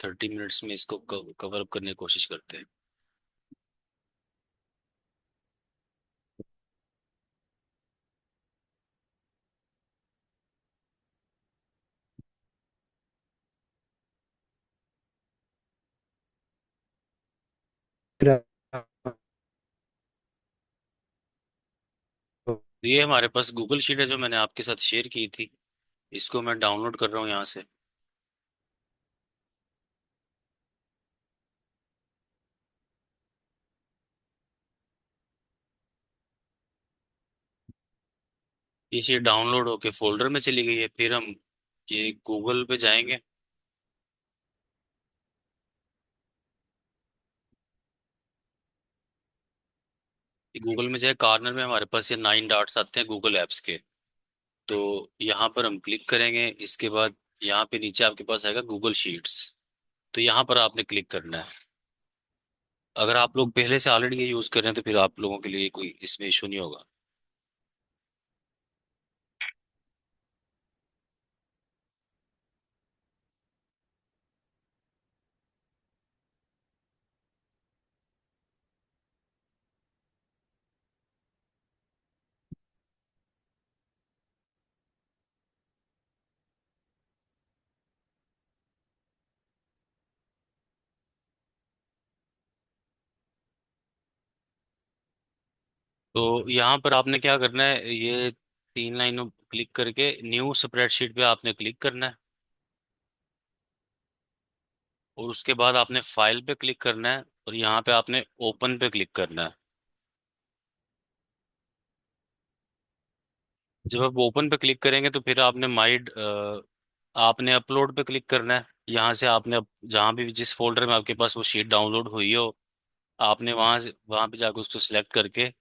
30 minutes में इसको cover up करने की कोशिश करते हैं। ये हमारे पास गूगल शीट है जो मैंने आपके साथ शेयर की थी। इसको मैं डाउनलोड कर रहा हूँ यहाँ से। ये शीट डाउनलोड होके फोल्डर में चली गई है। फिर हम ये गूगल पे जाएंगे। गूगल में जाए, कॉर्नर में हमारे पास ये 9 डॉट्स आते हैं गूगल एप्स के। तो यहाँ पर हम क्लिक करेंगे। इसके बाद यहाँ पे नीचे आपके पास आएगा गूगल शीट्स। तो यहाँ पर आपने क्लिक करना है। अगर आप लोग पहले से ऑलरेडी ये यूज कर रहे हैं तो फिर आप लोगों के लिए कोई इसमें इशू नहीं होगा। तो यहाँ पर आपने क्या करना है, ये 3 लाइनों क्लिक करके न्यू स्प्रेडशीट पे आपने क्लिक करना है। और उसके बाद आपने फाइल पे क्लिक करना है और यहाँ पे आपने ओपन पे क्लिक करना है। जब आप ओपन पे क्लिक करेंगे तो फिर आपने आपने अपलोड पे क्लिक करना है। यहाँ से आपने जहाँ भी जिस फोल्डर में आपके पास वो शीट डाउनलोड हुई हो, आपने वहाँ पे जाकर उसको सिलेक्ट करके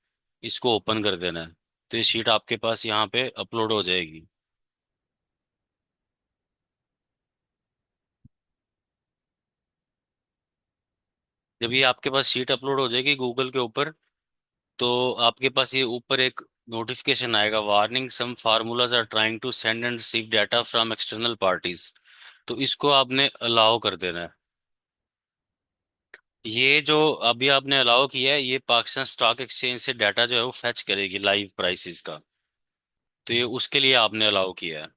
इसको ओपन कर देना है। तो ये शीट आपके पास यहाँ पे अपलोड हो जाएगी। जब ये आपके पास शीट अपलोड हो जाएगी गूगल के ऊपर, तो आपके पास ये ऊपर एक नोटिफिकेशन आएगा, warning some formulas are trying to send and receive data from external parties. तो इसको आपने अलाउ कर देना है। ये जो अभी आपने अलाउ किया है, ये पाकिस्तान स्टॉक एक्सचेंज से डाटा जो है वो फेच करेगी लाइव प्राइसेस का। तो ये उसके लिए आपने अलाउ किया है।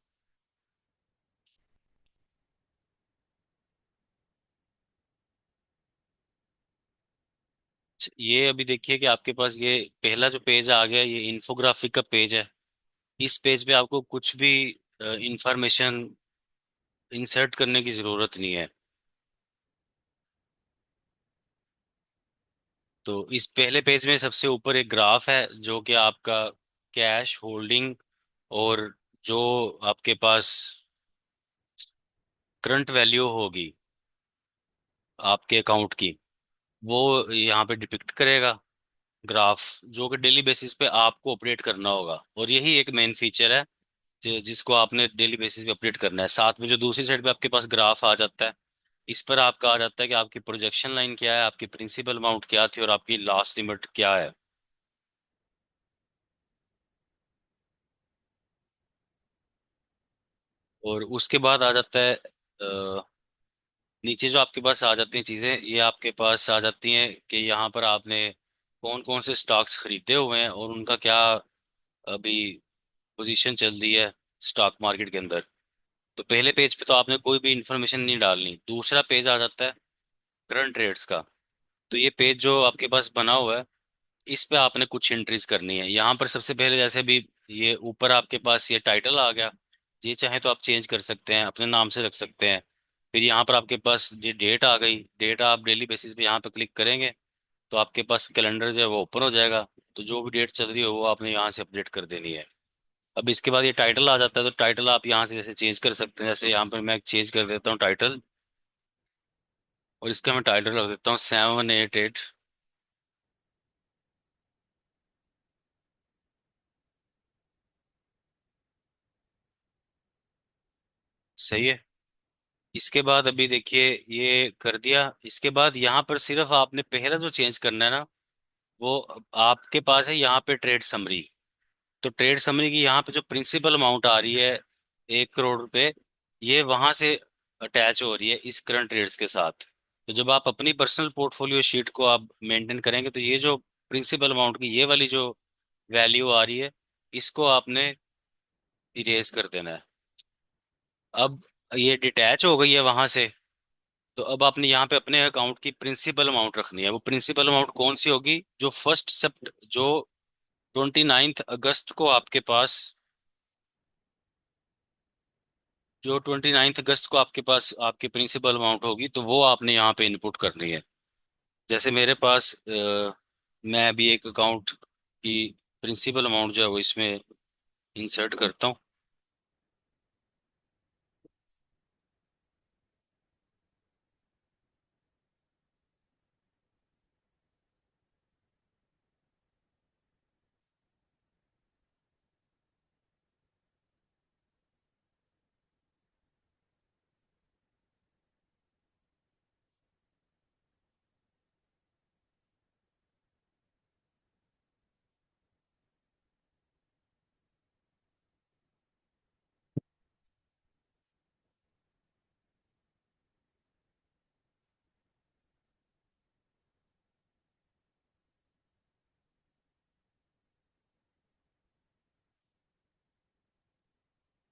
ये अभी देखिए कि आपके पास ये पहला जो पेज आ गया, ये इन्फोग्राफिक का पेज है। इस पेज पे आपको कुछ भी इंफॉर्मेशन इंसर्ट करने की जरूरत नहीं है। तो इस पहले पेज में सबसे ऊपर एक ग्राफ है जो कि आपका कैश होल्डिंग और जो आपके पास करंट वैल्यू होगी आपके अकाउंट की, वो यहाँ पे डिपिक्ट करेगा ग्राफ, जो कि डेली बेसिस पे आपको अपडेट करना होगा। और यही एक मेन फीचर है जिसको आपने डेली बेसिस पे अपडेट करना है। साथ में जो दूसरी साइड पे आपके पास ग्राफ आ जाता है, इस पर आपका आ जाता है कि आपकी प्रोजेक्शन लाइन क्या है, आपकी प्रिंसिपल अमाउंट क्या थी और आपकी लास्ट लिमिट क्या है। और उसके बाद आ जाता है नीचे जो आपके पास आ जाती हैं चीजें, ये आपके पास आ जाती हैं कि यहाँ पर आपने कौन कौन से स्टॉक्स खरीदे हुए हैं और उनका क्या अभी पोजीशन चल रही है स्टॉक मार्केट के अंदर। तो पहले पेज पे तो आपने कोई भी इंफॉर्मेशन नहीं डालनी। दूसरा पेज आ जाता है करंट रेट्स का। तो ये पेज जो आपके पास बना हुआ है, इस पे आपने कुछ एंट्रीज करनी है। यहाँ पर सबसे पहले जैसे भी ये ऊपर आपके पास ये टाइटल आ गया, ये चाहे तो आप चेंज कर सकते हैं, अपने नाम से रख सकते हैं। फिर यहाँ पर आपके पास ये डेट आ गई। डेट आप डेली बेसिस पे यहाँ पे क्लिक करेंगे तो आपके पास कैलेंडर जो है वो ओपन हो जाएगा। तो जो भी डेट चल रही हो वो आपने यहाँ से अपडेट कर देनी है। अब इसके बाद ये टाइटल आ जाता है। तो टाइटल आप यहाँ से जैसे चेंज कर सकते हैं। जैसे यहाँ पर मैं चेंज कर देता हूँ टाइटल, और इसका मैं टाइटल रख देता हूँ 788। सही है। इसके बाद अभी देखिए ये कर दिया। इसके बाद यहाँ पर सिर्फ आपने पहला जो चेंज करना है ना, वो आपके पास है यहाँ पे ट्रेड समरी। तो ट्रेड समरी की यहाँ पे जो प्रिंसिपल अमाउंट आ रही है 1 करोड़ रुपए, ये वहां से अटैच हो रही है इस करंट रेट्स के साथ। तो जब आप अपनी पर्सनल पोर्टफोलियो शीट को आप मेंटेन करेंगे तो ये जो प्रिंसिपल अमाउंट की ये वाली जो वैल्यू आ रही है, इसको आपने इरेज कर देना है। अब ये डिटैच हो गई है वहां से, तो अब आपने यहाँ पे अपने अकाउंट की प्रिंसिपल अमाउंट रखनी है। वो प्रिंसिपल अमाउंट कौन सी होगी? जो फर्स्ट सेप्ट जो 29 अगस्त को आपके पास, जो 29 अगस्त को आपके पास आपकी प्रिंसिपल अमाउंट होगी, तो वो आपने यहाँ पे इनपुट करनी है। जैसे मेरे पास मैं अभी एक अकाउंट की प्रिंसिपल अमाउंट जो है वो इसमें इंसर्ट करता हूँ।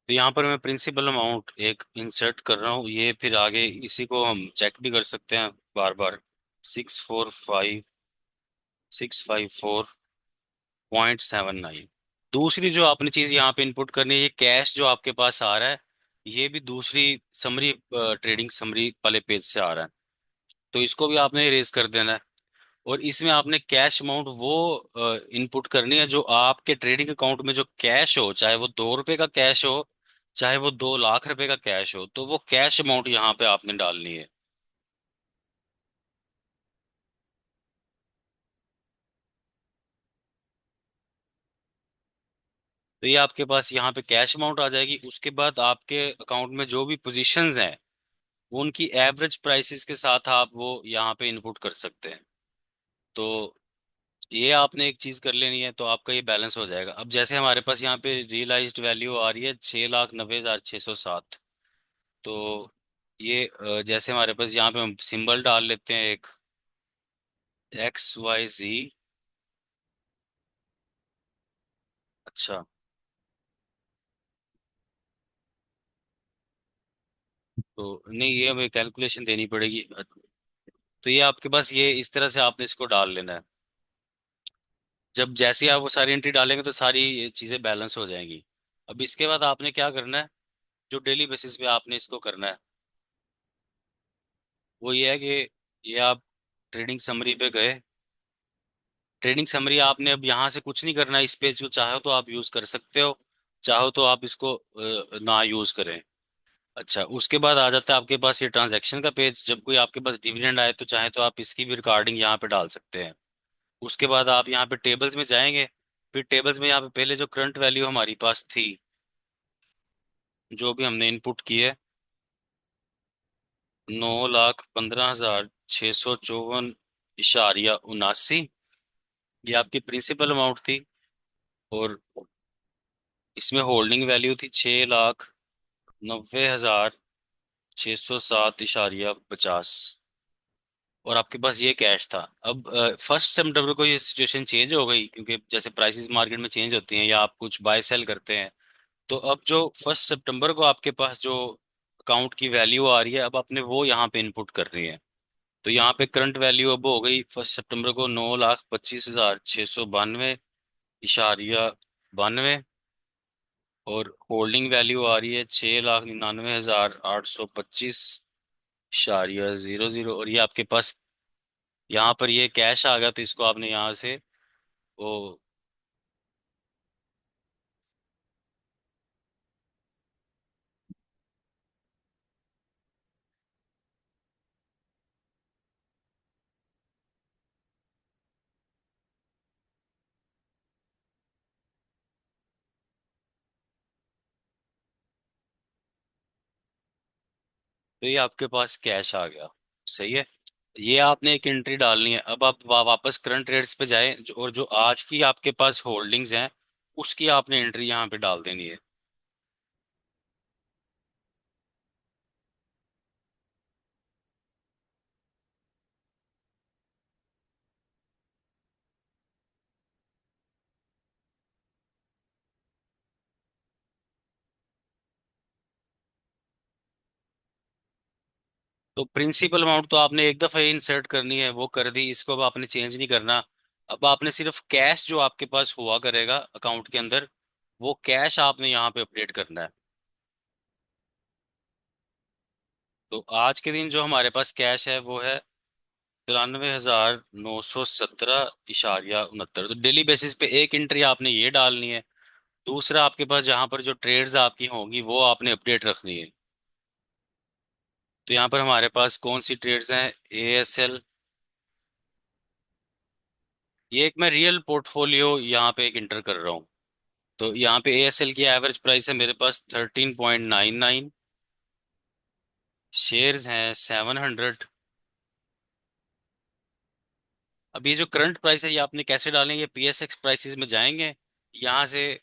तो यहाँ पर मैं प्रिंसिपल अमाउंट एक इंसर्ट कर रहा हूँ, ये फिर आगे इसी को हम चेक भी कर सकते हैं बार बार। 645,654.79। दूसरी जो आपने चीज यहाँ पे इनपुट करनी है, ये कैश जो आपके पास आ रहा है, ये भी दूसरी समरी, ट्रेडिंग समरी वाले पेज से आ रहा है। तो इसको भी आपने इरेज कर देना है। और इसमें आपने कैश अमाउंट वो इनपुट करनी है जो आपके ट्रेडिंग अकाउंट में जो कैश हो, चाहे वो 2 रुपए का कैश हो, चाहे वो 2 लाख रुपए का कैश हो, तो वो कैश अमाउंट यहाँ पे आपने डालनी है। तो ये आपके पास यहाँ पे कैश अमाउंट आ जाएगी। उसके बाद आपके अकाउंट में जो भी पोजीशंस हैं, उनकी एवरेज प्राइसेस के साथ आप वो यहाँ पे इनपुट कर सकते हैं। तो ये आपने एक चीज कर लेनी है, तो आपका ये बैलेंस हो जाएगा। अब जैसे हमारे पास यहाँ पे रियलाइज्ड वैल्यू आ रही है 6,90,607। तो ये जैसे हमारे पास यहाँ पे हम सिंबल डाल लेते हैं एक, XYZ। अच्छा, तो नहीं, ये हमें कैलकुलेशन देनी पड़ेगी। तो ये आपके पास ये इस तरह से आपने इसको डाल लेना है। जब जैसे ही आप वो सारी एंट्री डालेंगे तो सारी ये चीजें बैलेंस हो जाएंगी। अब इसके बाद आपने क्या करना है, जो डेली बेसिस पे आपने इसको करना है, वो ये है कि ये आप ट्रेडिंग समरी पे गए। ट्रेडिंग समरी आपने अब यहाँ से कुछ नहीं करना है, इस पेज को चाहो तो आप यूज कर सकते हो, चाहो तो आप इसको ना यूज करें। अच्छा, उसके बाद आ जाता है आपके पास ये ट्रांजैक्शन का पेज। जब कोई आपके पास डिविडेंड आए तो चाहे तो आप इसकी भी रिकॉर्डिंग यहाँ पे डाल सकते हैं। उसके बाद आप यहाँ पे टेबल्स में जाएंगे। फिर टेबल्स में यहाँ पे पहले जो करंट वैल्यू हमारी पास थी, जो भी हमने इनपुट की है, 9,15,654.79, ये आपकी प्रिंसिपल अमाउंट थी। और इसमें होल्डिंग वैल्यू थी 6,90,607.50। और आपके पास ये कैश था। अब 1 सितंबर को ये सिचुएशन चेंज हो गई, क्योंकि जैसे प्राइसेस मार्केट में चेंज होती हैं या आप कुछ बाय सेल करते हैं। तो अब जो 1 सितंबर को आपके पास जो अकाउंट की वैल्यू आ रही है, अब आपने वो यहाँ पे इनपुट करनी है। तो यहाँ पे करंट वैल्यू अब हो गई 1 सितंबर को 9,25,652.92। और होल्डिंग वैल्यू आ रही है 6,99,825.00। और ये आपके पास यहाँ पर ये कैश आ गया, तो इसको आपने यहाँ से वो, तो ये आपके पास कैश आ गया। सही है। ये आपने एक एंट्री डालनी है। अब आप वापस करंट रेट्स पे जाएं, और जो आज की आपके पास होल्डिंग्स हैं, उसकी आपने एंट्री यहाँ पे डाल देनी है। तो प्रिंसिपल अमाउंट तो आपने एक दफा ही इंसर्ट करनी है, वो कर दी, इसको अब आपने चेंज नहीं करना। अब आपने सिर्फ कैश जो आपके पास हुआ करेगा अकाउंट के अंदर, वो कैश आपने यहाँ पे अपडेट करना है। तो आज के दिन जो हमारे पास कैश है वो है 93,917.69। तो डेली बेसिस पे एक एंट्री आपने ये डालनी है। दूसरा, आपके पास जहां पर जो ट्रेड्स आपकी होंगी वो आपने अपडेट रखनी है। तो यहाँ पर हमारे पास कौन सी ट्रेड्स हैं? ASL, ये एक मैं रियल पोर्टफोलियो यहाँ पे एक इंटर कर रहा हूँ। तो यहाँ पे ASL की एवरेज प्राइस है मेरे पास 13.99। शेयर्स हैं 700। अब ये जो करंट प्राइस है ये आपने कैसे डालेंगे? ये PSX प्राइसेस में जाएंगे यहाँ से।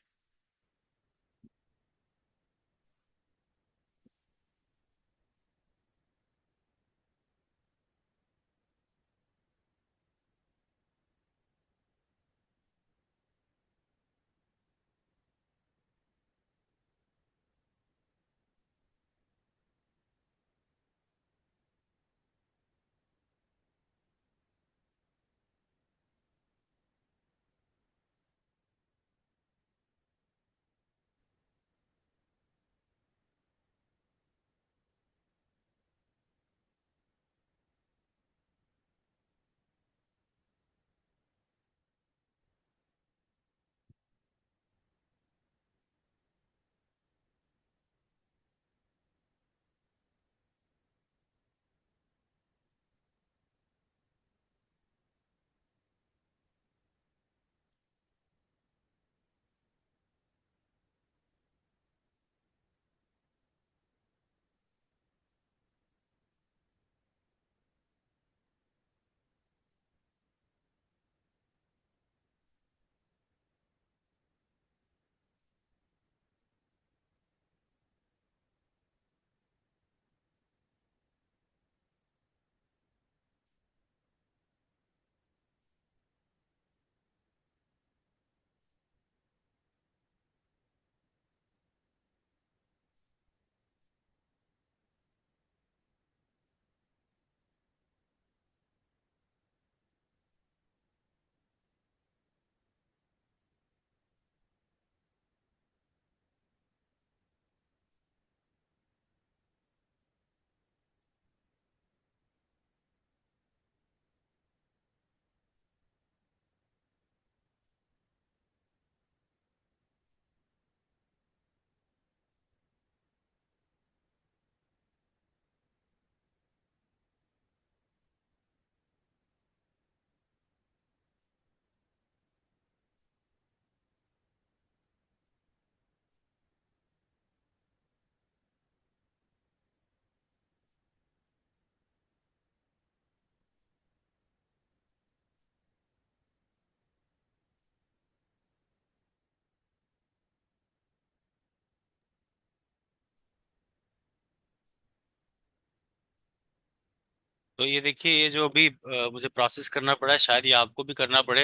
तो ये देखिए, ये जो अभी मुझे प्रोसेस करना पड़ा है, शायद ये आपको भी करना पड़े।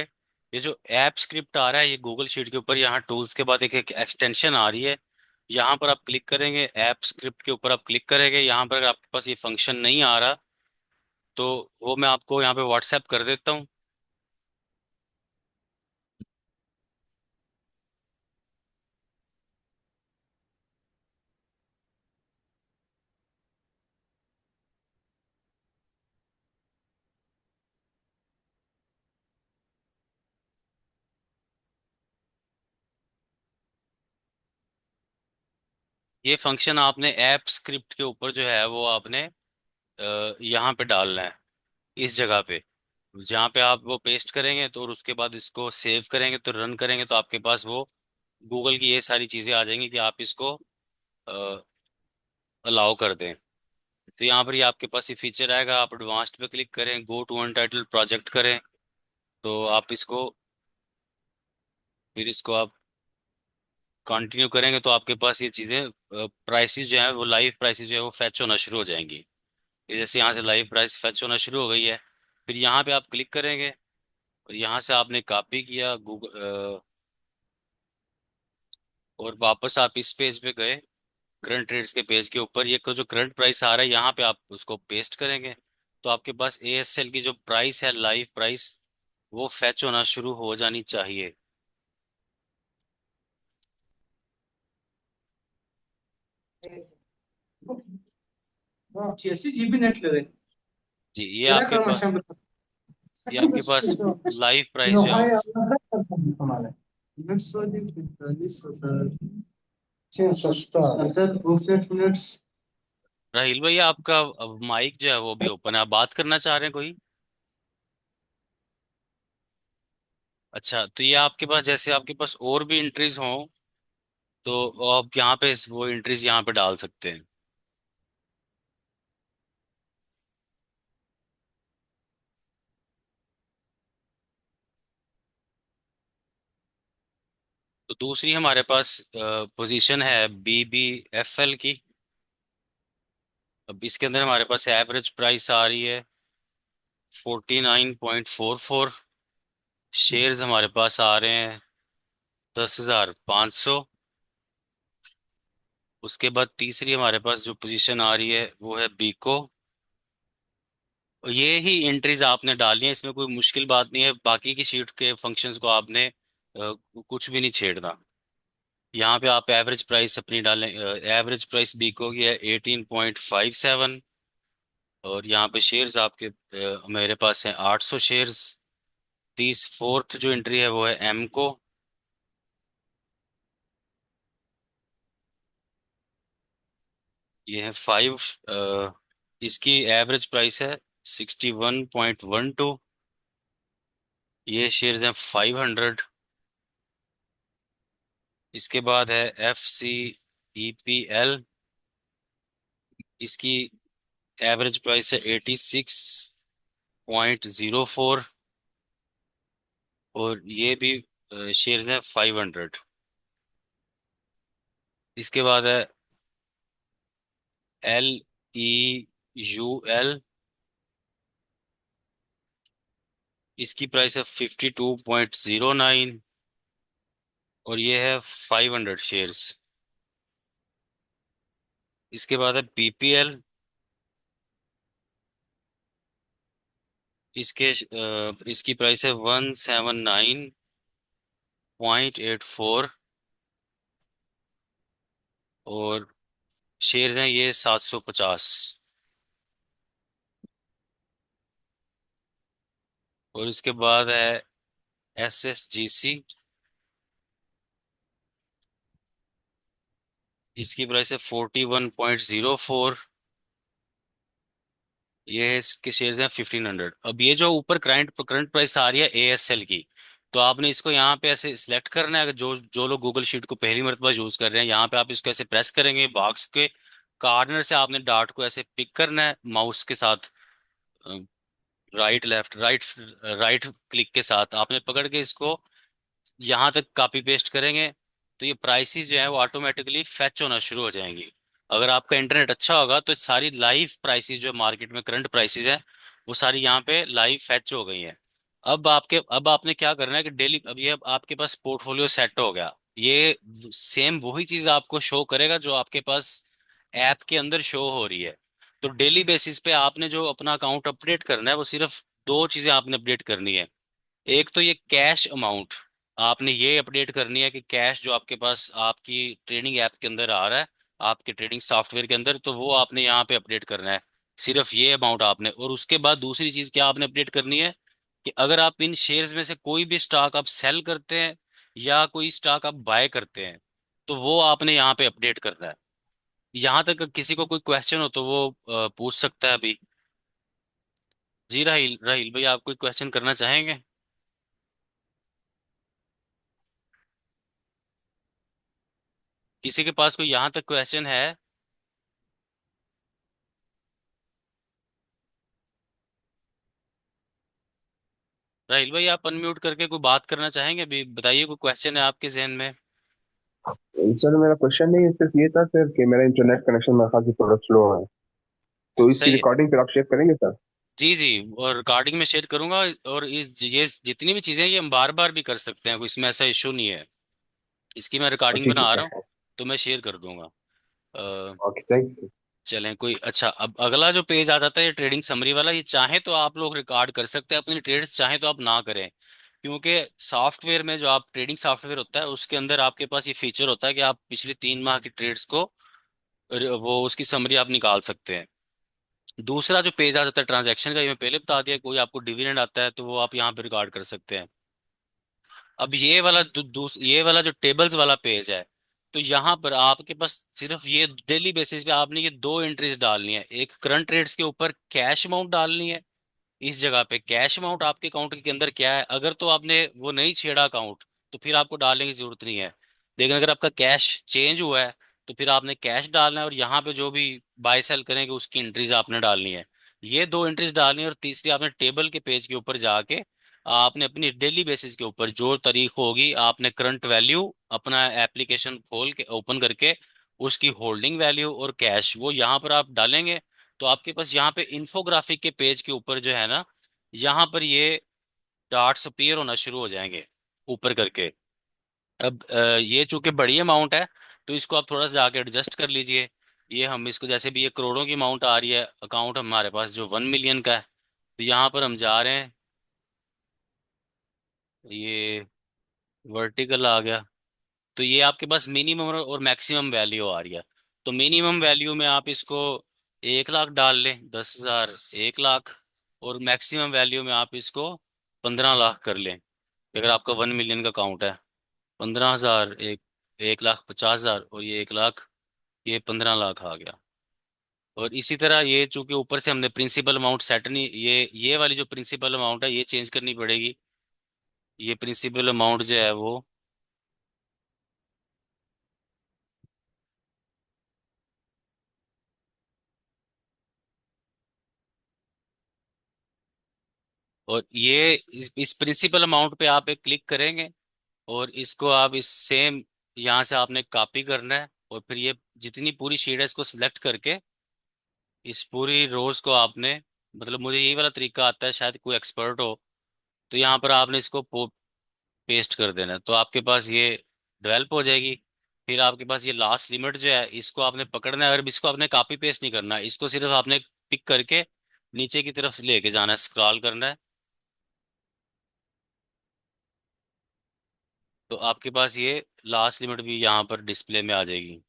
ये जो ऐप स्क्रिप्ट आ रहा है ये गूगल शीट के ऊपर, यहाँ टूल्स के बाद एक एक्सटेंशन आ रही है। यहाँ पर आप क्लिक करेंगे, ऐप स्क्रिप्ट के ऊपर आप क्लिक करेंगे। यहाँ पर अगर आपके पास ये फंक्शन नहीं आ रहा तो वो मैं आपको यहाँ पे व्हाट्सएप कर देता हूँ। ये फंक्शन आपने ऐप स्क्रिप्ट के ऊपर जो है वो आपने यहाँ पे डालना है, इस जगह पे। जहाँ पे आप वो पेस्ट करेंगे तो, और उसके बाद इसको सेव करेंगे तो, रन करेंगे तो आपके पास वो गूगल की ये सारी चीजें आ जाएंगी कि आप इसको अलाउ कर दें। तो यहाँ पर ये आपके पास ये फीचर आएगा, आप एडवांस्ड पे क्लिक करें, गो टू अनटाइटल प्रोजेक्ट करें। तो आप इसको, फिर इसको आप कंटिन्यू करेंगे तो आपके पास ये चीजें, प्राइसेस जो है वो, लाइव प्राइसेस जो है वो फैच होना शुरू हो जाएंगी। ये जैसे यहाँ से लाइव प्राइस फैच होना शुरू हो गई है, फिर यहाँ पे आप क्लिक करेंगे और यहाँ से आपने कॉपी किया गूगल, और वापस आप इस पेज पे गए। करंट ट्रेड्स के पेज के ऊपर ये जो करंट प्राइस आ रहा है यहाँ पे आप उसको पेस्ट करेंगे, तो आपके पास ASL की जो प्राइस है, लाइव प्राइस, वो फैच होना शुरू हो जानी चाहिए। अच्छी जीबी नेट ले रहे जी, ये आपके पास लाइव प्राइस जो है वो। मिनट्स। राहिल भैया आपका अब माइक जो है वो भी ओपन है, आप बात करना चाह रहे हैं कोई? अच्छा, तो ये आपके पास, जैसे आपके पास और भी एंट्रीज हों तो आप यहाँ पे वो एंट्रीज यहाँ पे डाल सकते हैं। तो दूसरी हमारे पास पोजीशन है BBFL की। अब इसके अंदर हमारे पास एवरेज प्राइस आ रही है 49.44। शेयर्स हमारे पास आ रहे हैं 10,500। उसके बाद तीसरी हमारे पास जो पोजीशन आ रही है वो है बीको। ये ही एंट्रीज आपने डालनी है, इसमें कोई मुश्किल बात नहीं है, बाकी की शीट के फंक्शंस को आपने कुछ भी नहीं छेड़ना। यहाँ पे आप एवरेज प्राइस अपनी डालें। एवरेज प्राइस बीको की है 18.57। और यहाँ पे शेयर्स आपके मेरे पास हैं 800 शेयर्स। 34th जो एंट्री है वो है एमको। ये है 5। इसकी एवरेज प्राइस है 61.12। ये शेयर्स हैं 500। इसके बाद है FCEPL। इसकी एवरेज प्राइस है 86.04। और ये भी शेयर्स हैं 500। इसके बाद है LEUL। इसकी प्राइस है 52.09। और ये है 500 शेयर्स। इसके बाद है PPL। इसकी प्राइस है 179.84। और शेयर्स हैं ये 750। और इसके बाद है SSGC। इसकी प्राइस है 41.04। ये है, इसके शेयर्स हैं 1500। अब ये जो ऊपर करंट करंट प्राइस आ रही है ASL की, तो आपने इसको यहाँ पे ऐसे सिलेक्ट करना है। अगर जो जो लोग गूगल शीट को पहली मरतबा यूज कर रहे हैं, यहाँ पे आप इसको ऐसे प्रेस करेंगे, बॉक्स के कॉर्नर से आपने डार्ट को ऐसे पिक करना है माउस के साथ। Right left right right click के साथ आपने पकड़ के इसको यहाँ तक कॉपी पेस्ट करेंगे, तो ये प्राइसेस जो है वो ऑटोमेटिकली फैच होना शुरू हो जाएंगी। अगर आपका इंटरनेट अच्छा होगा तो सारी लाइव प्राइसेस जो मार्केट में करंट प्राइसेस हैं वो सारी यहाँ पे लाइव फैच हो गई हैं। अब आपने क्या करना है कि डेली, अब ये आपके पास पोर्टफोलियो सेट हो गया। ये सेम वही चीज आपको शो करेगा जो आपके पास ऐप के अंदर शो हो रही है। तो डेली बेसिस पे आपने जो अपना अकाउंट अपडेट करना है वो सिर्फ दो चीजें आपने अपडेट करनी है। एक तो ये कैश अमाउंट आपने ये अपडेट करनी है कि कैश जो आपके पास आपकी ट्रेडिंग ऐप के अंदर आ रहा है, आपके ट्रेडिंग सॉफ्टवेयर के अंदर, तो वो आपने यहाँ पे अपडेट करना है। सिर्फ ये अमाउंट आपने, और उसके बाद दूसरी चीज क्या आपने अपडेट करनी है कि अगर आप इन शेयर्स में से कोई भी स्टॉक आप सेल करते हैं या कोई स्टॉक आप बाय करते हैं, तो वो आपने यहाँ पे अपडेट करना है। यहाँ तक किसी को कोई क्वेश्चन हो तो वो पूछ सकता है अभी। जी राहिल, राहिल भाई आप कोई क्वेश्चन करना चाहेंगे? किसी के पास कोई यहाँ तक क्वेश्चन है? राहिल भाई आप अनम्यूट करके कोई बात करना चाहेंगे अभी? बताइए, कोई क्वेश्चन है आपके जहन में? सर मेरा क्वेश्चन नहीं सिर्फ ये था सर कि मेरा इंटरनेट कनेक्शन मेरे ख्याल से थोड़ा स्लो है। तो इसकी सही। रिकॉर्डिंग फिर आप शेयर करेंगे सर? जी जी, और रिकॉर्डिंग में शेयर करूंगा। और ये जितनी भी चीजें हैं ये हम बार बार भी कर सकते हैं, कोई इसमें ऐसा इशू नहीं है। इसकी मैं तो रिकॉर्डिंग ठीक बना है रहा हूँ सर। तो मैं शेयर कर दूंगा। Okay, thank you. चलें कोई अच्छा, अब अगला जो पेज आ जाता है ट्रेडिंग समरी वाला, ये चाहे तो आप लोग रिकॉर्ड कर सकते हैं अपनी ट्रेड्स, चाहे तो आप ना करें। क्योंकि सॉफ्टवेयर में जो आप ट्रेडिंग सॉफ्टवेयर होता है उसके अंदर आपके पास ये फीचर होता है कि आप पिछले 3 माह की ट्रेड्स को वो उसकी समरी आप निकाल सकते हैं। दूसरा जो पेज आ जाता है ट्रांजैक्शन का, ये मैं पहले बता दिया, कोई आपको डिविडेंड आता है तो वो आप यहाँ पे रिकॉर्ड कर सकते हैं। अब ये वाला ये वाला जो टेबल्स वाला पेज है, तो यहाँ पर आपके पास सिर्फ ये डेली बेसिस पे आपने ये दो एंट्रीज डालनी है। एक करंट रेट्स के ऊपर कैश अमाउंट डालनी है, इस जगह पे कैश अमाउंट आपके अकाउंट के अंदर क्या है। अगर तो आपने वो नहीं छेड़ा अकाउंट तो फिर आपको डालने की जरूरत नहीं है। लेकिन अगर आपका कैश चेंज हुआ है तो फिर आपने कैश डालना है, और यहाँ पे जो भी बाय सेल करेंगे उसकी एंट्रीज आपने डालनी है। ये दो एंट्रीज डालनी है, और तीसरी आपने टेबल के पेज के ऊपर जाके आपने अपनी डेली बेसिस के ऊपर जो तारीख होगी आपने करंट वैल्यू अपना एप्लीकेशन खोल के ओपन करके उसकी होल्डिंग वैल्यू और कैश वो यहाँ पर आप डालेंगे। तो आपके पास यहाँ पे इंफोग्राफिक के पेज के ऊपर जो है ना, यहाँ पर ये डार्ट्स अपीयर होना शुरू हो जाएंगे ऊपर करके। अब ये चूंकि बड़ी अमाउंट है तो इसको आप थोड़ा सा जाके एडजस्ट कर लीजिए। ये हम इसको जैसे भी ये करोड़ों की अमाउंट आ रही है, अकाउंट हमारे पास जो 1 मिलियन का है, तो यहाँ पर हम जा रहे हैं, ये वर्टिकल आ गया। तो ये आपके पास मिनिमम और मैक्सिमम वैल्यू आ रही है। तो मिनिमम वैल्यू में आप इसको 1 लाख डाल लें, 10,000, 1 लाख। और मैक्सिमम वैल्यू में आप इसको 15 लाख कर लें। अगर आपका 1 मिलियन का अकाउंट है, 15,000, 1,50,000, और ये 1 लाख, ये 15 लाख आ गया। और इसी तरह ये चूंकि ऊपर से हमने प्रिंसिपल अमाउंट सेट नहीं, ये वाली जो प्रिंसिपल अमाउंट है ये चेंज करनी पड़ेगी। ये प्रिंसिपल अमाउंट जो है वो, और ये इस प्रिंसिपल अमाउंट पे आप एक क्लिक करेंगे, और इसको आप इस सेम यहाँ से आपने कॉपी करना है, और फिर ये जितनी पूरी शीट है इसको सिलेक्ट करके इस पूरी रोज को आपने, मतलब मुझे यही वाला तरीका आता है, शायद कोई एक्सपर्ट हो, तो यहाँ पर आपने इसको पेस्ट कर देना है, तो आपके पास ये डेवलप हो जाएगी। फिर आपके पास ये लास्ट लिमिट जो है इसको आपने पकड़ना है, अगर इसको आपने कॉपी पेस्ट नहीं करना है, इसको सिर्फ आपने पिक करके नीचे की तरफ लेके जाना है, स्क्रॉल करना है। तो आपके पास ये लास्ट लिमिट भी यहाँ पर डिस्प्ले में आ जाएगी।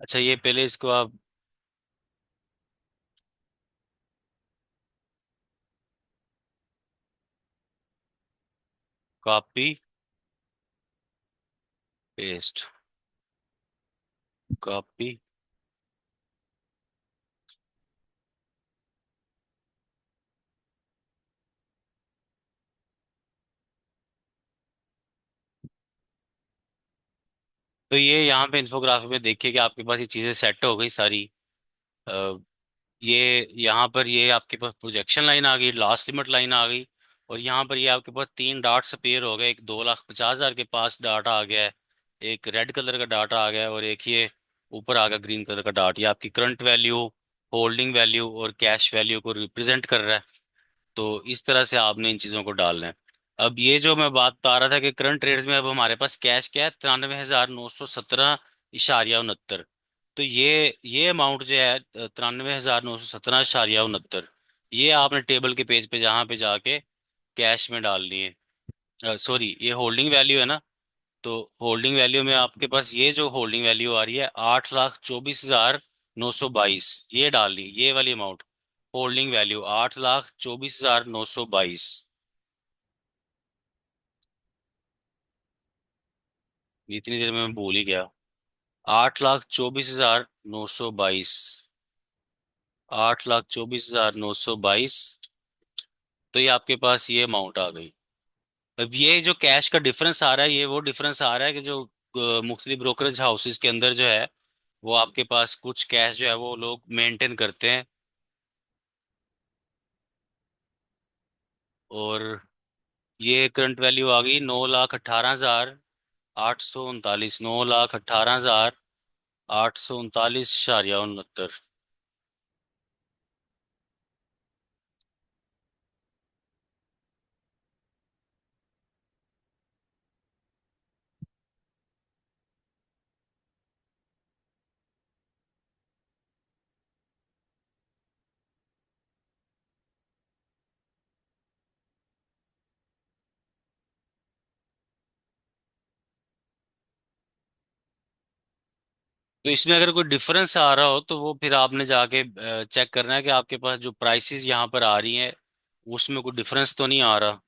अच्छा, ये पहले इसको आप कॉपी पेस्ट, कॉपी। तो ये यहाँ पे इंफोग्राफी में देखिए कि आपके पास ये चीज़ें सेट हो गई सारी। अ, ये यहाँ पर ये आपके पास प्रोजेक्शन लाइन आ गई, लास्ट लिमिट लाइन आ गई, और यहाँ पर ये आपके पास 3 डॉट्स अपीयर हो गए। एक 2,50,000 के पास डाटा आ गया है, एक रेड कलर का डाटा आ गया है, और एक ये ऊपर आ गया ग्रीन कलर का डाट। ये आपकी करंट वैल्यू, होल्डिंग वैल्यू और कैश वैल्यू को रिप्रेजेंट कर रहा है। तो इस तरह से आपने इन चीज़ों को डालना है। अब ये जो मैं बात बता रहा था कि करंट रेट्स में अब हमारे पास कैश क्या है, 93,917.69। तो ये अमाउंट जो है 93,917.69, ये आपने टेबल के पेज पे जहाँ पे जाके कैश में डालनी है। सॉरी, ये होल्डिंग वैल्यू है ना। तो होल्डिंग वैल्यू में आपके पास ये जो होल्डिंग वैल्यू आ रही है 8,24,922, ये डालनी, ये वाली अमाउंट। Holding value 8,24,922। इतनी देर में मैं भूल ही गया। 8,24,922, 8,24,922। तो ये आपके पास ये अमाउंट आ गई। अब ये जो कैश का डिफरेंस आ रहा है, ये वो डिफरेंस आ रहा है कि जो मुख्तलिफ ब्रोकरेज हाउसेस के अंदर जो है वो आपके पास कुछ कैश जो है वो लोग मेंटेन करते हैं। और ये करंट वैल्यू आ गई 9,18,839, 9,18,839.69। तो इसमें अगर कोई डिफरेंस आ रहा हो तो वो फिर आपने जाके चेक करना है कि आपके पास जो प्राइसेस यहाँ पर आ रही हैं उसमें कोई डिफरेंस तो नहीं आ रहा।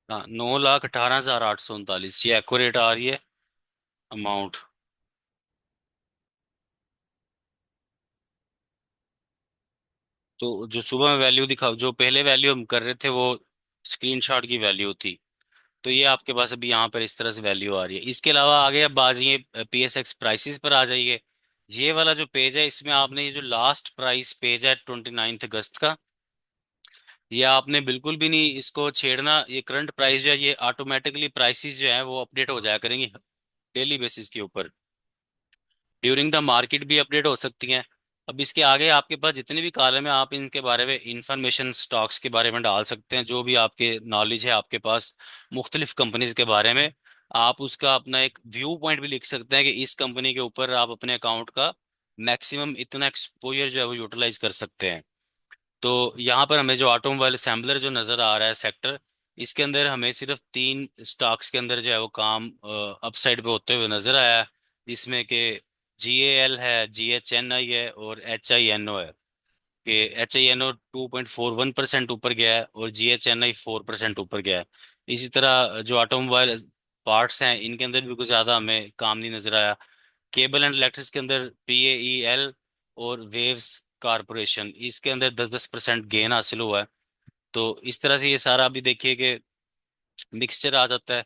हाँ, 9,18,839 ये एक्यूरेट आ रही है अमाउंट। तो जो सुबह में वैल्यू दिखा, जो पहले वैल्यू हम कर रहे थे वो स्क्रीनशॉट की वैल्यू थी। तो ये आपके पास अभी यहाँ पर इस तरह से वैल्यू आ रही है। इसके अलावा आगे अब आ जाइए PSX प्राइसेस पर आ जाइए। ये वाला जो पेज है इसमें आपने ये जो लास्ट प्राइस पेज है 29 अगस्त का, ये आपने बिल्कुल भी नहीं इसको छेड़ना। ये करंट प्राइस जो है ये ऑटोमेटिकली प्राइसेस जो है वो अपडेट हो जाया करेंगी डेली बेसिस के ऊपर। ड्यूरिंग द मार्केट भी अपडेट हो सकती हैं। अब इसके आगे आपके पास जितने भी कॉलम है आप इनके बारे में इंफॉर्मेशन स्टॉक्स के बारे में डाल सकते हैं, जो भी आपके नॉलेज है आपके पास मुख्तलिफ कंपनीज के बारे में। आप उसका अपना एक व्यू पॉइंट भी लिख सकते हैं कि इस कंपनी के ऊपर आप अपने अकाउंट का मैक्सिमम इतना एक्सपोजर जो है वो यूटिलाइज कर सकते हैं। तो यहाँ पर हमें जो ऑटोमोबाइल असेंबलर जो नजर आ रहा है सेक्टर, इसके अंदर हमें सिर्फ 3 स्टॉक्स के अंदर जो है वो काम अपसाइड पे होते हुए नजर आया है, जिसमें कि GAL है, GHNI है और HINO है। कि HINO 2.41% ऊपर गया है और GHNI 4% ऊपर गया है। इसी तरह जो ऑटोमोबाइल पार्ट्स हैं इनके अंदर भी कुछ ज्यादा हमें काम नहीं नजर आया। केबल एंड इलेक्ट्रिक्स के अंदर PAEL और वेव्स कारपोरेशन, इसके अंदर 10-10% गेन हासिल हुआ है। तो इस तरह से ये सारा अभी देखिए कि मिक्सचर आ जाता है।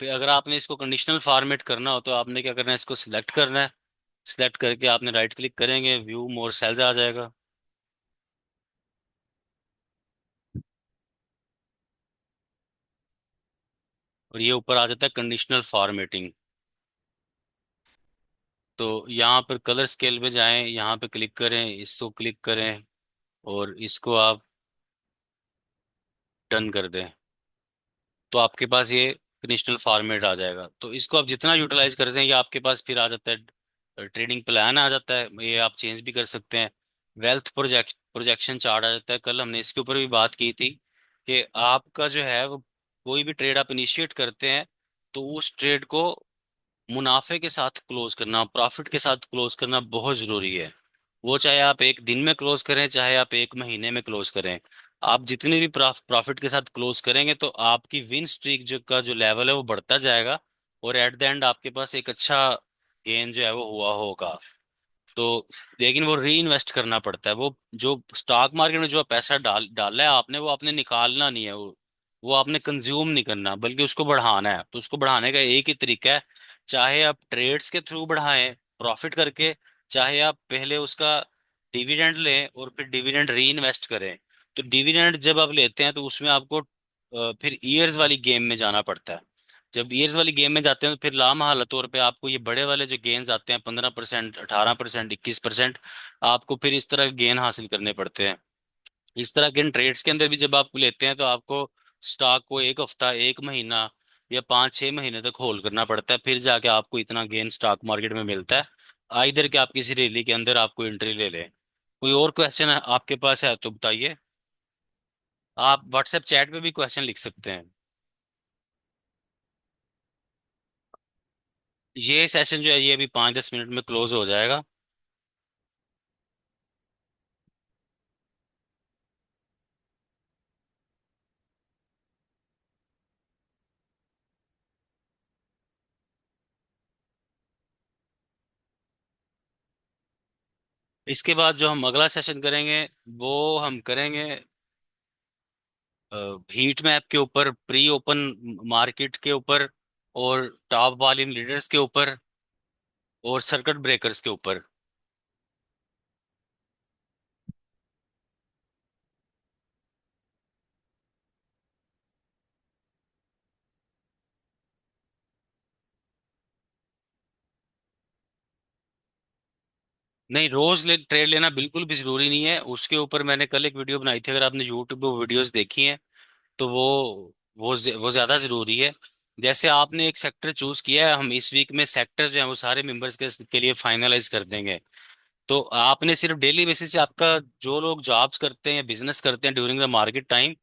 फिर अगर आपने इसको कंडीशनल फॉर्मेट करना हो तो आपने क्या करना है, इसको सिलेक्ट करना है। सिलेक्ट करके आपने राइट क्लिक करेंगे, व्यू मोर सेल्स आ जाएगा। और ये ऊपर आ जाता है कंडीशनल फॉर्मेटिंग। तो यहाँ पर कलर स्केल पे जाएं, यहाँ पे क्लिक करें, इसको क्लिक करें और इसको आप डन कर दें। तो आपके पास ये कंडीशनल फॉर्मेट आ जाएगा। तो इसको आप जितना यूटिलाइज करते हैं ये आपके पास फिर आ जाता है। ट्रेडिंग प्लान आ जाता है, ये आप चेंज भी कर सकते हैं। वेल्थ प्रोजेक्शन चार्ट आ जाता है। कल हमने इसके ऊपर भी बात की थी कि आपका जो है वो कोई भी ट्रेड आप इनिशिएट करते हैं तो उस ट्रेड को मुनाफे के साथ क्लोज करना, प्रॉफिट के साथ क्लोज करना बहुत जरूरी है। वो चाहे आप एक दिन में क्लोज करें चाहे आप एक महीने में क्लोज करें, आप जितने भी प्रॉफिट के साथ क्लोज करेंगे तो आपकी विन स्ट्रीक जो का जो लेवल है वो बढ़ता जाएगा। और एट द एंड आपके पास एक अच्छा गेन जो है वो हुआ होगा। तो लेकिन वो री इन्वेस्ट करना पड़ता है। वो जो स्टॉक मार्केट में जो पैसा डाला है आपने, वो आपने निकालना नहीं है। वो आपने कंज्यूम नहीं करना बल्कि उसको बढ़ाना है। तो उसको बढ़ाने का एक ही तरीका है, चाहे आप ट्रेड्स के थ्रू बढ़ाएं प्रॉफिट करके, चाहे आप पहले उसका डिविडेंड लें और फिर डिविडेंड री इन्वेस्ट करें। तो डिविडेंड जब आप लेते हैं तो उसमें आपको फिर ईयर्स वाली गेम में जाना पड़ता है। जब ईयर्स वाली गेम में जाते हैं तो फिर लामहला तौर पे आपको ये बड़े वाले जो गेन्स आते हैं 15%, 18%, 21%, आपको फिर इस तरह गेन हासिल करने पड़ते हैं। इस तरह के ट्रेड्स के अंदर भी जब आप लेते हैं तो आपको स्टॉक को एक हफ्ता, एक महीना या 5-6 महीने तक होल्ड करना पड़ता है, फिर जाके आपको इतना गेन स्टॉक मार्केट में मिलता है। आइदर के आप किसी रैली के अंदर आपको एंट्री ले लें। कोई और क्वेश्चन आपके पास है तो बताइए। आप व्हाट्सएप चैट पे भी क्वेश्चन लिख सकते हैं। ये सेशन जो है ये अभी 5-10 मिनट में क्लोज हो जाएगा। इसके बाद जो हम अगला सेशन करेंगे वो हम करेंगे हीट मैप के ऊपर, प्री ओपन मार्केट के ऊपर और टॉप वॉल्यूम लीडर्स के ऊपर और सर्किट ब्रेकर्स के ऊपर। नहीं, रोज ट्रेड लेना बिल्कुल भी जरूरी नहीं है। उसके ऊपर मैंने कल एक वीडियो बनाई थी, अगर आपने यूट्यूब पे वीडियोस देखी हैं तो वो ज्यादा जरूरी है। जैसे आपने एक सेक्टर चूज किया है, हम इस वीक में सेक्टर जो है वो सारे मेंबर्स के लिए फाइनलाइज कर देंगे। तो आपने सिर्फ डेली बेसिस पे आपका, जो लोग जॉब्स करते हैं या बिजनेस करते हैं ड्यूरिंग द मार्केट टाइम,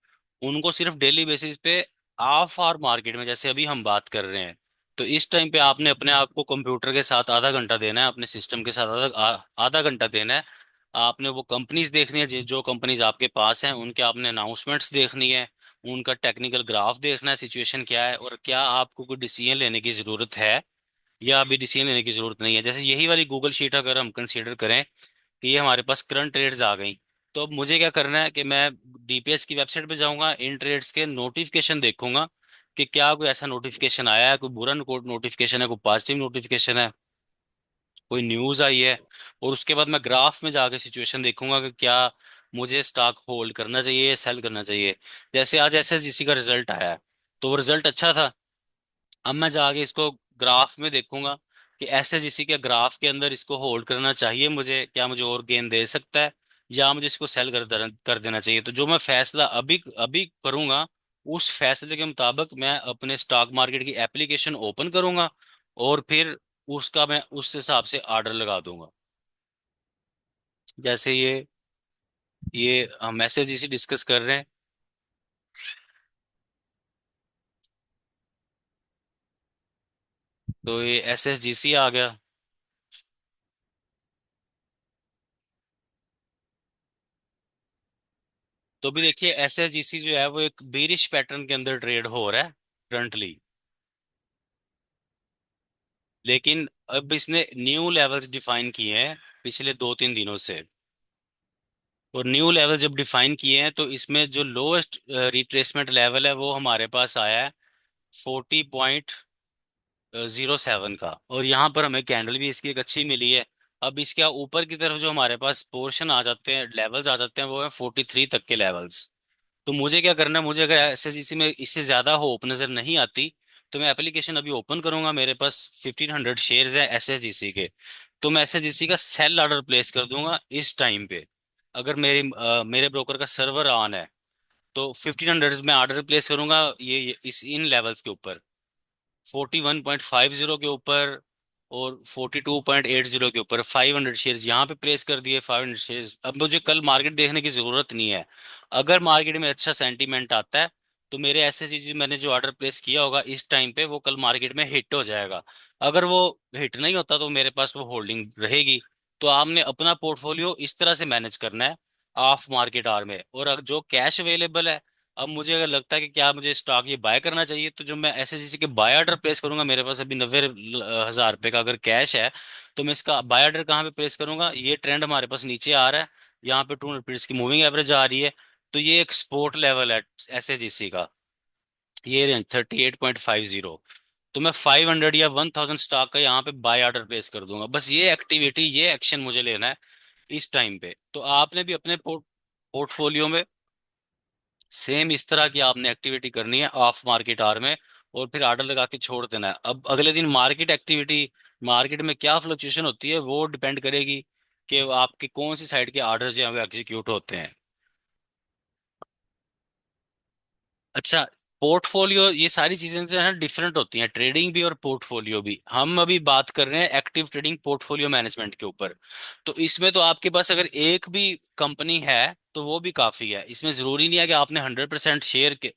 उनको सिर्फ डेली बेसिस पे ऑफ आवर मार्केट में, जैसे अभी हम बात कर रहे हैं, तो इस टाइम पे आपने अपने आप को कंप्यूटर के साथ आधा घंटा देना है, अपने सिस्टम के साथ आधा घंटा देना है। आपने वो कंपनीज देखनी है, जो कंपनीज आपके पास हैं उनके आपने अनाउंसमेंट्स देखनी है, उनका टेक्निकल ग्राफ देखना है, सिचुएशन क्या है और क्या आपको कोई डिसीजन लेने की जरूरत है या अभी डिसीजन लेने की जरूरत नहीं है। जैसे यही वाली गूगल शीट अगर हम कंसीडर करें कि ये हमारे पास करंट ट्रेड्स आ गई, तो अब मुझे क्या करना है कि मैं डीपीएस की वेबसाइट पे जाऊंगा, इन ट्रेड्स के नोटिफिकेशन देखूंगा कि क्या कोई ऐसा नोटिफिकेशन आया है, कोई बुरा नोटिफिकेशन है, कोई पॉजिटिव नोटिफिकेशन है, कोई न्यूज आई है। और उसके बाद मैं ग्राफ में जाके सिचुएशन देखूंगा कि क्या मुझे स्टॉक होल्ड करना चाहिए या सेल करना चाहिए। जैसे आज एसएसजीसी का रिजल्ट आया है, तो वो रिजल्ट अच्छा था। अब मैं जाके इसको ग्राफ में देखूंगा कि एसएसजीसी के ग्राफ के अंदर इसको होल्ड करना चाहिए मुझे, क्या मुझे और गेन दे सकता है, या मुझे इसको सेल कर देना चाहिए। तो जो मैं फैसला अभी अभी करूंगा, उस फैसले के मुताबिक मैं अपने स्टॉक मार्केट की एप्लीकेशन ओपन करूंगा और फिर उसका मैं उस हिसाब से ऑर्डर लगा दूंगा। जैसे ये हम एसएसजीसी डिस्कस कर रहे हैं, तो ये एसएसजीसी आ गया। तो भी देखिए एसएसजीसी जो है वो एक बेरिश पैटर्न के अंदर ट्रेड हो रहा है करंटली, लेकिन अब इसने न्यू लेवल्स डिफाइन किए हैं पिछले 2-3 दिनों से। और न्यू लेवल जब डिफाइन किए हैं तो इसमें जो लोएस्ट रिट्रेसमेंट लेवल है वो हमारे पास आया है 40.07 का, और यहाँ पर हमें कैंडल भी इसकी एक अच्छी मिली है। अब इसके ऊपर की तरफ जो हमारे पास पोर्शन आ जाते हैं, लेवल्स आ जाते हैं, वो है 43 तक के लेवल्स। तो मुझे क्या करना है, मुझे अगर एसएसजीसी में इससे ज्यादा होप नजर नहीं आती, तो मैं एप्लीकेशन अभी ओपन करूंगा, मेरे पास 1500 शेयर्स है एसएसजीसी के, तो मैं एसएसजीसी का सेल ऑर्डर प्लेस कर दूंगा इस टाइम पे। अगर मेरे ब्रोकर का सर्वर ऑन है, तो 1500 में ऑर्डर प्लेस करूंगा ये इस इन लेवल्स के ऊपर, 41.50 के ऊपर और 42.80 के ऊपर 500 शेयर्स यहाँ पे प्लेस कर दिए। 500 शेयर्स, अब मुझे कल मार्केट देखने की जरूरत नहीं है। अगर मार्केट में अच्छा सेंटीमेंट आता है, तो मेरे ऐसे चीज मैंने जो ऑर्डर प्लेस किया होगा इस टाइम पे वो कल मार्केट में हिट हो जाएगा। अगर वो हिट नहीं होता तो मेरे पास वो होल्डिंग रहेगी। तो आपने अपना पोर्टफोलियो इस तरह से मैनेज करना है ऑफ मार्केट आवर में। और जो कैश अवेलेबल है, अब मुझे अगर लगता है कि क्या मुझे स्टॉक ये बाय करना चाहिए, तो जो मैं एसएससी के बाय ऑर्डर प्लेस करूंगा, मेरे पास अभी 90,000 रुपए का अगर कैश है, तो मैं इसका बाय ऑर्डर कहाँ पे प्लेस करूंगा। ये ट्रेंड हमारे पास नीचे आ रहा है, यहाँ पे 200 की मूविंग एवरेज आ रही है, तो ये एक सपोर्ट लेवल है एसएससी का, ये रेंज 38.50। तो मैं 500 या 1000 स्टॉक का यहाँ पे बाय ऑर्डर प्लेस कर दूंगा। बस ये एक्टिविटी, ये एक्शन मुझे लेना है इस टाइम पे। तो आपने भी अपने पोर्टफोलियो में सेम इस तरह की आपने एक्टिविटी करनी है ऑफ मार्केट आवर में, और फिर ऑर्डर लगा के छोड़ देना है। अब अगले दिन मार्केट एक्टिविटी, मार्केट में क्या फ्लक्चुएशन होती है वो डिपेंड करेगी कि आपके कौन सी साइड के ऑर्डर जो है वो एग्जीक्यूट होते हैं। अच्छा, पोर्टफोलियो, ये सारी चीजें जो है डिफरेंट होती हैं, ट्रेडिंग भी और पोर्टफोलियो भी। हम अभी बात कर रहे हैं एक्टिव ट्रेडिंग पोर्टफोलियो मैनेजमेंट के ऊपर। तो इसमें तो आपके पास अगर एक भी कंपनी है तो वो भी काफी है। इसमें जरूरी नहीं है कि आपने 100% शेयर के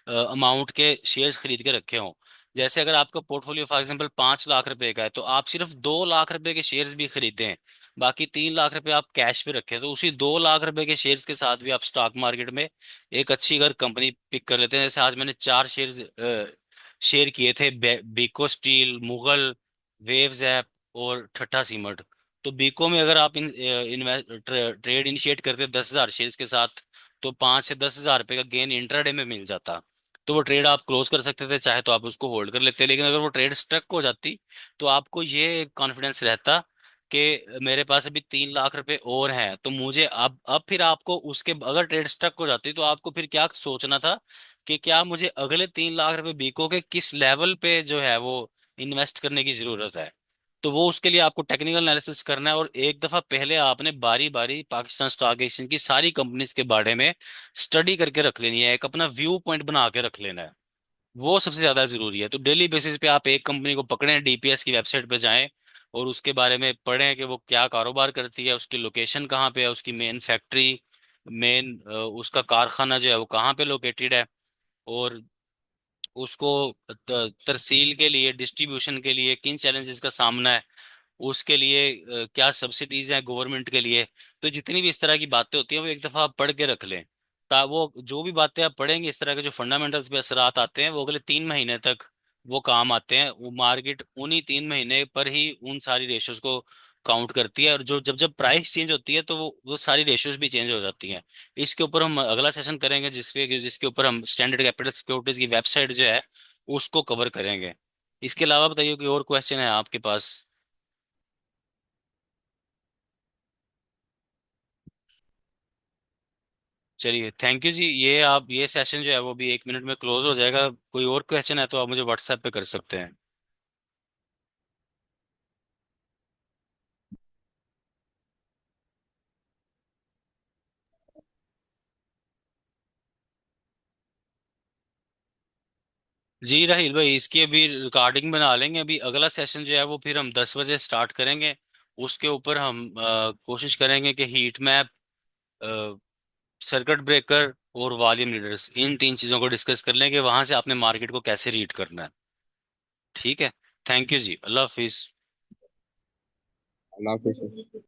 अमाउंट के शेयर्स खरीद के रखे हों। जैसे अगर आपका पोर्टफोलियो फॉर एग्जांपल 5 लाख रुपए का है, तो आप सिर्फ 2 लाख रुपए के शेयर्स भी खरीदें, बाकी 3 लाख रुपए आप कैश पे रखें, तो उसी 2 लाख रुपए के शेयर्स के साथ भी आप स्टॉक मार्केट में एक अच्छी अगर कंपनी पिक कर लेते हैं। जैसे आज मैंने 4 शेयर शेयर किए थे, बीको स्टील, मुगल, वेव्स ऐप और ठट्टा सीमेंट। तो बीको में अगर आप ट्रेड इनिशिएट करते 10,000 शेयर्स के साथ, तो 5 से 10 हजार रुपए का गेन इंट्राडे में मिल जाता। तो वो ट्रेड आप क्लोज कर सकते थे, चाहे तो आप उसको होल्ड कर लेते। लेकिन अगर वो ट्रेड स्ट्रक हो जाती, तो आपको ये कॉन्फिडेंस रहता कि मेरे पास अभी 3 लाख रुपए और हैं, तो मुझे अब फिर आपको उसके अगर ट्रेड स्टक हो जाती, तो आपको फिर क्या सोचना था कि क्या मुझे अगले 3 लाख रुपए बीको के किस लेवल पे जो है वो इन्वेस्ट करने की जरूरत है। तो वो उसके लिए आपको टेक्निकल एनालिसिस करना है, और एक दफा पहले आपने बारी बारी पाकिस्तान स्टॉक एक्सचेंज की सारी कंपनीज के बारे में स्टडी करके रख लेनी है, एक अपना व्यू पॉइंट बना के रख लेना है। वो सबसे ज्यादा जरूरी है। तो डेली बेसिस पे आप एक कंपनी को पकड़ें, डीपीएस की वेबसाइट पे जाएं और उसके बारे में पढ़ें कि वो क्या कारोबार करती है, उसकी लोकेशन कहाँ पे है, उसकी मेन फैक्ट्री, मेन उसका कारखाना जो है वो कहाँ पे लोकेटेड है, और उसको तरसील के लिए, डिस्ट्रीब्यूशन के लिए किन चैलेंजेस का सामना है, उसके लिए क्या सब्सिडीज हैं गवर्नमेंट के लिए। तो जितनी भी इस तरह की बातें होती हैं वो एक दफा आप पढ़ के रख लें। वो जो भी बातें आप पढ़ेंगे, इस तरह के जो फंडामेंटल्स पे असरात आते हैं, वो अगले 3 महीने तक वो काम आते हैं। वो मार्केट उन्हीं 3 महीने पर ही उन सारी रेशोज को काउंट करती है, और जो जब जब प्राइस चेंज होती है तो वो सारी रेशोज भी चेंज हो जाती हैं। इसके ऊपर हम अगला सेशन करेंगे, जिसके ऊपर हम स्टैंडर्ड कैपिटल सिक्योरिटीज की वेबसाइट जो है उसको कवर करेंगे। इसके अलावा बताइए कोई और क्वेश्चन है आपके पास? चलिए, थैंक यू जी। ये सेशन जो है वो भी 1 मिनट में क्लोज हो जाएगा। कोई और क्वेश्चन है तो आप मुझे व्हाट्सएप पे कर सकते हैं। जी राहिल भाई, इसकी अभी रिकॉर्डिंग बना लेंगे। अभी अगला सेशन जो है वो फिर हम 10 बजे स्टार्ट करेंगे। उसके ऊपर हम कोशिश करेंगे कि हीट मैप, सर्किट ब्रेकर और वॉल्यूम लीडर्स, इन 3 चीज़ों को डिस्कस कर लेंगे, वहां से आपने मार्केट को कैसे रीड करना है। ठीक है। थैंक यू जी, अल्लाह हाफिज। अल्लाह हाफिज़।